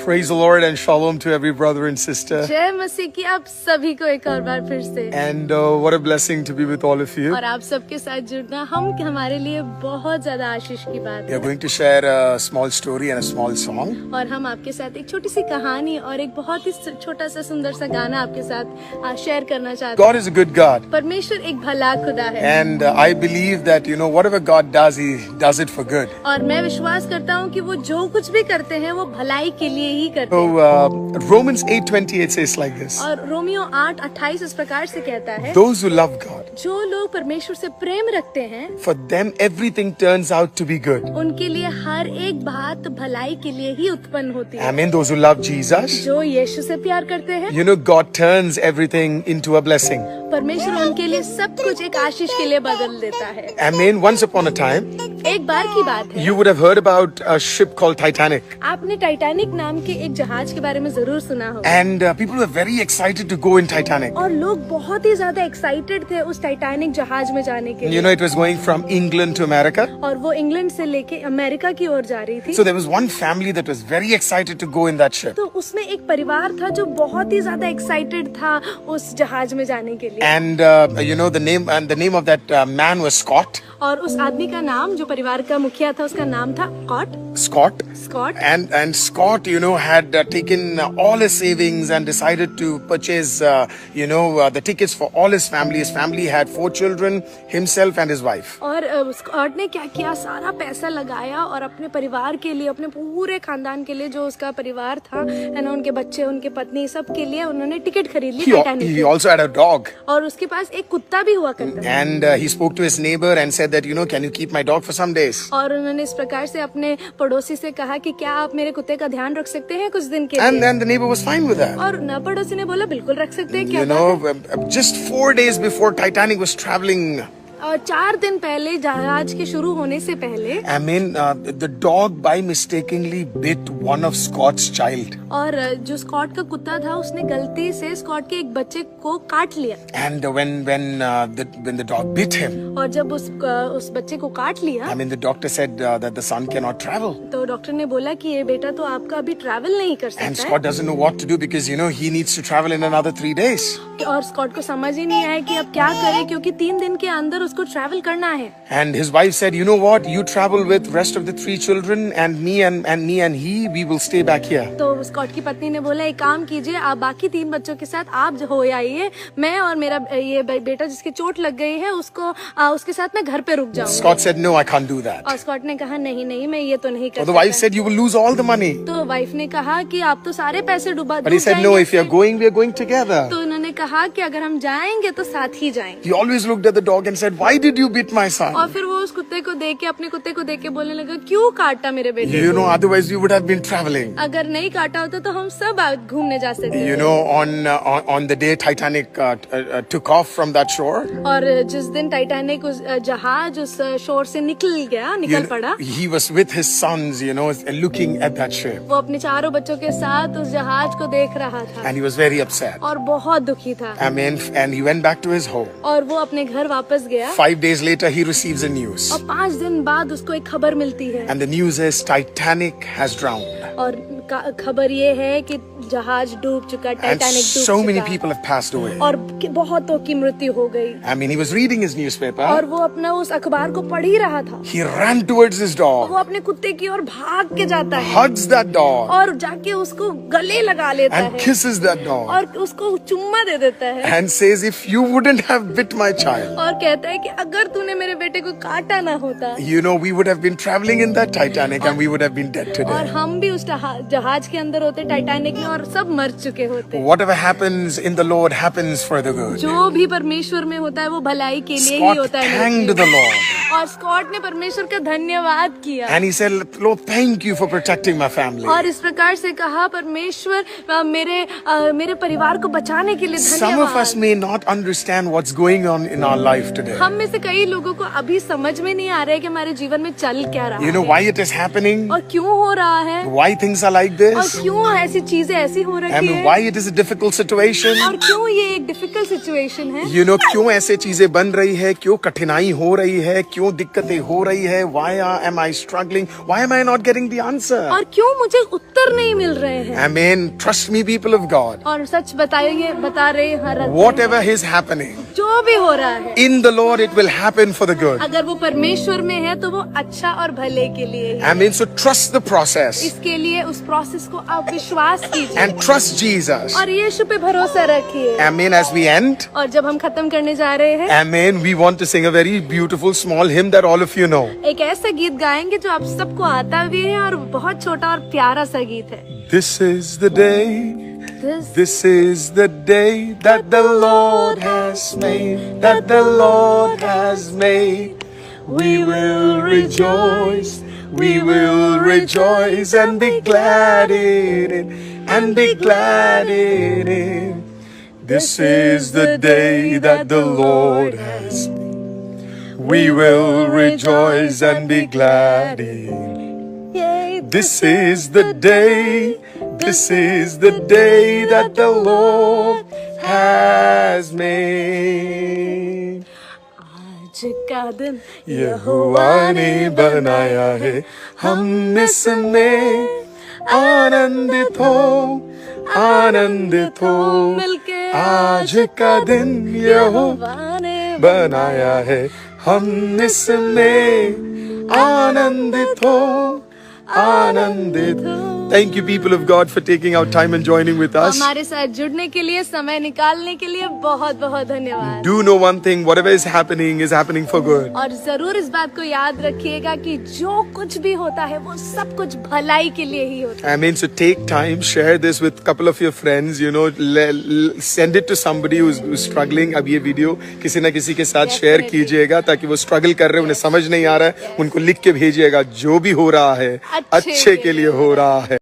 Praise the Lord and shalom to every brother and sister. जय मसीह की आप सभी को एक और बार फिर से। And what a blessing to be with all of you. और आप सबके साथ जुड़ना हमारे लिए बहुत ज्यादा आशीष की बात We are है। going to share a small story and a small song. और हम आपके साथ एक छोटी सी कहानी और एक बहुत ही छोटा सा सुंदर सा गाना आपके साथ शेयर करना चाहते हैं। God is a good God. परमेश्वर एक भला खुदा है। And I believe that, whatever God does, He does it for good. और मैं विश्वास करता हूँ कि वो जो कुछ भी करते हैं वो भलाई के लिए ही करते So हैं। Romans 8:28 says like this. और रोमियो 8:28 इस प्रकार से कहता है, Those who love God, जो लोग परमेश्वर से प्रेम रखते हैं for them everything turns out to be good. उनके लिए हर एक बात भलाई के लिए ही उत्पन्न होती है। Amen. Those who love Jesus, जो यीशु से प्यार करते हैं, God turns everything into a blessing. परमेश्वर उनके लिए सब कुछ एक आशीष के लिए बदल देता है। Amen. Once upon a time, एक बार की बात है, you would have heard about a ship called Titanic. आपने टाइटैनिक नाम के एक जहाज के बारे में जरूर सुना होगा। And people were very excited to go in Titanic. और लोग बहुत ही ज्यादा एक्साइटेड थे उस टाइटैनिक जहाज में जाने के लिए। It was going from England to America. और वो इंग्लैंड से लेके अमेरिका की ओर जा रही थी। So there was one family that was very excited to go in that ship. तो उसमें एक परिवार था जो बहुत ही ज्यादा एक्साइटेड था उस जहाज में जाने के लिए। And the name of that man was Scott. और उस आदमी का नाम, जो परिवार का मुखिया था, उसका नाम था Scott. Scott. And Scott, had taken all his savings and decided to purchase, the tickets for all his family. His family had 4 children, himself and his wife. और स्कॉट ने क्या किया, सारा पैसा लगाया और अपने परिवार के लिए, अपने पूरे खानदान के लिए, जो उसका परिवार था, है ना, उनके बच्चे, उनके पत्नी, सब के लिए उन्होंने टिकट खरीद ली टाइटैनिक की। He also had a dog. और उसके पास एक कुत्ता भी हुआ करता था। And he spoke to his neighbor and said that, can you keep my dog for some days? और उन्होंने इस प्रकार से अपने पड़ोसी से कहा कि क्या आप मेरे कुत्ते का ध्यान रख सकते हैं कुछ दिन के लिए? And then the neighbor was fine with that. और न पड़ोसी ने बोला बिल्कुल रख सकते हैं, क्या बात है? Just 4 days before Titanic was traveling. और 4 दिन पहले, जहाज के शुरू होने से पहले, the dog by mistakenly bit one of Scott's child. और जो स्कॉट का कुत्ता था उसने गलती से स्कॉट के एक बच्चे को काट लिया। And when the dog bit him, और जब उस बच्चे को काट लिया, the doctor said that the son cannot travel. तो डॉक्टर ने बोला कि ये बेटा तो आपका अभी ट्रैवल नहीं कर सकता And है। Scott doesn't know what to do because he needs to travel in another 3 days. और स्कॉट को समझ ही नहीं आया कि अब क्या करे, क्योंकि 3 दिन के अंदर उसको ट्रैवल करना है। And his wife said, "You know what? You travel with rest of the 3 children, and me and he, we will stay back here." तो स्कॉट की पत्नी ने बोला, एक काम कीजिए, आप बाकी 3 बच्चों के साथ आप हो आइए, मैं और मेरा ये बेटा जिसके चोट लग गई है उसके साथ मैं घर पे रुक जाऊंगा। Scott said, "No, I can't do that." और स्कॉट ने कहा, नहीं मैं ये तो नहीं कर So सकता। the wife said, "You will lose all the money." तो वाइफ ने कहा कि आप तो सारे पैसे डूब But he said, "No, if you are going, we are going together." तो उन्होंने कहा कि अगर हम जाएंगे तो साथ ही जाएंगे। He always looked at the dog and said, "Why did you bit my son?" और फिर वो उस कुत्ते को देख के, अपने कुत्ते को देख के बोलने लगा, क्यों काटा मेरे बेटे को? Otherwise we would have been traveling. अगर नहीं काटा होता तो हम सब घूमने जा सकते। On the day Titanic took off from that shore. और जिस दिन टाइटैनिक उस जहाज उस शोर से निकल पड़ा, he was with his sons, looking at that ship. वो अपने 4 बच्चों के साथ उस जहाज को देख रहा था। And he was very upset. और बहुत दुखी था। And he went back to his home. और वो अपने घर वापस गया। 5 days later, he receives a news. और 5 दिन बाद उसको एक खबर मिलती है। And the news is Titanic has drowned. और खबर ये है कि जहाज डूब चुका, टाइटैनिक डूब चुका। So many people have passed away. और बहुतों की मृत्यु हो गई। He was reading his newspaper. और वो अपना उस अखबार को पढ़ ही रहा था। He ran towards his dog. वो अपने कुत्ते की ओर भाग के जाता है। Hugs that dog. और जाके उसको गले लगा लेता है। And kisses that dog. और उसको चुम्मा दे देता है। And says, "If you wouldn't have bit my child." और कहता है कि अगर तूने मेरे बेटे को काटा ना होता, we would have been traveling in that Titanic and we would have been dead today. और हम भी उस जहाज के अंदर होते, टाइटैनिक में, और सब मर चुके होते। Whatever happens in the Lord happens for the good. जो भी परमेश्वर में होता है वो भलाई के लिए ही होता है। Thanked the Lord. और स्कॉट ने परमेश्वर का धन्यवाद किया। And he said, "Lord, thank you for protecting my family." और इस प्रकार से कहा, परमेश्वर मेरे परिवार को बचाने के लिए Some of us may not understand what's going on in our life today. हम में से कई लोगों को अभी समझ में नहीं आ रहा है कि हमारे जीवन में चल क्या रहा You know है why it is happening? और क्यों हो रहा है Why things are like और this? क्यों ऐसी चीजें ऐसी हो I रही mean, है why it is a difficult situation? और क्यों ये एक डिफिकल्ट सिचुएशन है You know, क्यों ऐसे चीजें बन रही है, क्यों कठिनाई हो रही है, क्यों दिक्कतें हो रही है? Why am I struggling? Why am I not getting the answer? और क्यों मुझे उत्तर नहीं मिल रहे हैं I mean, trust me, people of God. और सच बता रहे हैं हर Whatever is happening, जो भी हो रहा है in the Lord it will happen for the good. अगर वो परमेश्वर में है तो वो अच्छा और भले के लिए है। I mean, so trust the process इसके लिए उस प्रोसेस को आप विश्वास कीजिए and trust Jesus. और यीशु पे भरोसा रखिए। Amen. As we end, और जब हम खत्म करने जा रहे हैं amen, we want to sing a very beautiful small hymn that all of you know. एक ऐसा गीत गाएंगे जो आप सबको आता भी है और बहुत छोटा और प्यारा सा गीत है। This is the day, this is the day that the Lord has made, that the Lord has made. We will rejoice, we will rejoice and be glad in it, and be glad in it. This is the day that the Lord has made. We will rejoice and be glad in it. This is the day, this is the day that the Lord has made. आज का दिन यहोवा ने बनाया है, हम इसमें आनंदित हो, आनंदित हो। मिलके आज का दिन यहोवा यहोवा ने बनाया है, हम इसमें आनंदित हो, आनंदित हो। Thank you, people of God, for taking out time and joining with us. हमारे साथ जुड़ने के लिए समय निकालने के लिए बहुत बहुत धन्यवाद। Do know one thing, whatever is happening for good. और जरूर इस बात को याद रखिएगा कि जो कुछ भी होता है वो सब कुछ भलाई के लिए ही होता है। I mean, so take time, share this with a couple of your friends, you know, send it to somebody who's struggling. अब ये वीडियो किसी ना किसी के साथ शेयर कीजिएगा ताकि वो स्ट्रगल कर रहे हैं, उन्हें समझ नहीं आ रहा है, उनको लिख के भेजिएगा। जो भी हो रहा है अच्छे के लिए हो रहा है।